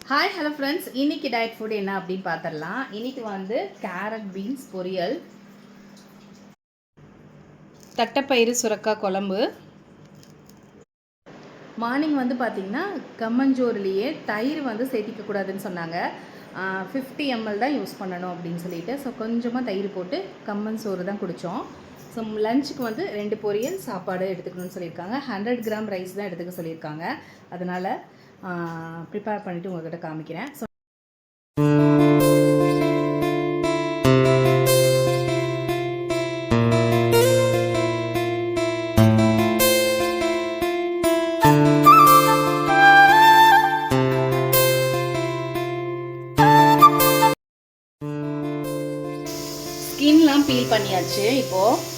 Hi hello friends, இன்றைக்கி diet food என்ன அப்படின்னு பார்த்துடலாம். இன்றைக்கி வந்து கேரட் பீன்ஸ் பொரியல், தட்டைப்பயிறு சுரக்காய் குழம்பு. மார்னிங் வந்து பார்த்திங்கன்னா கம்மஞ்சோறுலேயே தயிர் வந்து சேர்த்திக்கக்கூடாதுன்னு சொன்னாங்க. 50 ml தான் யூஸ் பண்ணணும் அப்படின்னு சொல்லிட்டு, ஸோ கொஞ்சமாக தயிர் போட்டு கம்மன் சோறு தான் குடித்தோம். ஸோ லஞ்சுக்கு வந்து 2 பொரியல் சாப்பாடு எடுத்துக்கணும்னு சொல்லியிருக்காங்க. 100 கிராம் ரைஸ் தான் எடுத்துக்க சொல்லியிருக்காங்க. அதனால் ப்ரிப்பேர் பண்ணிவிட்டு உங்கள்கிட்ட காமிக்கிறேன். ஸோ ஸ்கின்லாம் பீல் பண்ணியாச்சு. இப்போது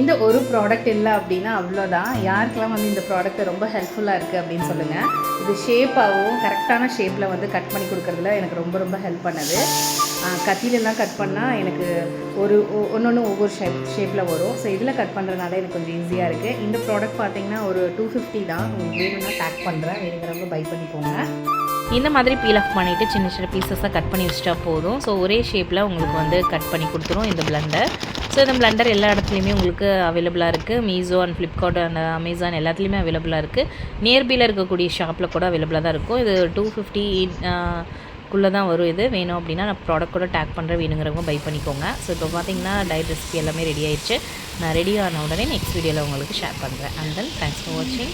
இந்த ஒரு ப்ராடக்ட் இல்லை அப்படின்னா அவ்வளோதான். யாருக்கெல்லாம் வந்து இந்த ப்ராடக்ட் ரொம்ப ஹெல்ப்ஃபுல்லாக இருக்குது அப்படின்னு சொல்லுங்கள். இது ஷேப்பாகவும் கரெக்டான ஷேப்பில் வந்து கட் பண்ணி கொடுக்குறதுல எனக்கு ரொம்ப ரொம்ப ஹெல்ப் பண்ணுது. கத்திலெல்லாம் கட் பண்ணால் எனக்கு ஒன்று ஒவ்வொரு ஷேப்பில் வரும். ஸோ இதில் கட் பண்ணுறதுனால எனக்கு கொஞ்சம் ஈஸியாக இருக்குது. இந்த ப்ராடக்ட் பார்த்திங்கன்னா ஒரு 250 தான். உங்களுக்கு வேணும்னா பேக் பண்ணுறேன், வேணுங்கிறவங்க பை பண்ணிக்கோங்க. இந்த மாதிரி பீல் ஆஃப் பண்ணிவிட்டு சின்ன சின்ன பீசஸாக கட் பண்ணி வச்சுட்டா போதும். ஸோ ஒரே ஷேப்பில் உங்களுக்கு வந்து கட் பண்ணி கொடுத்துரும் இந்த பிளெண்டர். ஸோ இந்த பிளெண்டர் எல்லா இடத்துலையுமே உங்களுக்கு அவைலபிளாக இருக்குது. Meesho and Flipkart and Amazon எல்லாத்துலேயுமே அவைலபிளாக இருக்குது. நியர்பையில் இருக்கக்கூடிய ஷாப்பில் கூட அவைலபிளாக தான் இருக்கும். இது 250 குள்ளே தான் வரும். இது வேணும் அப்படின்னா நான் ப்ராடக்ட் கூட டேக் பண்ணுறேன், வேணுங்கிறவங்க பை பண்ணிக்கோங்க. ஸோ இப்போ பார்த்தீங்கன்னா டயட் ரெசிபி எல்லாமே ரெடி ஆயிடுச்சு. நான் ரெடி ஆன உடனே நெக்ஸ்ட் வீடியோவில் உங்களுக்கு ஷேர் பண்ணுறேன். அண்ட் தென் தேங்க்ஸ் ஃபார் வாட்சிங்.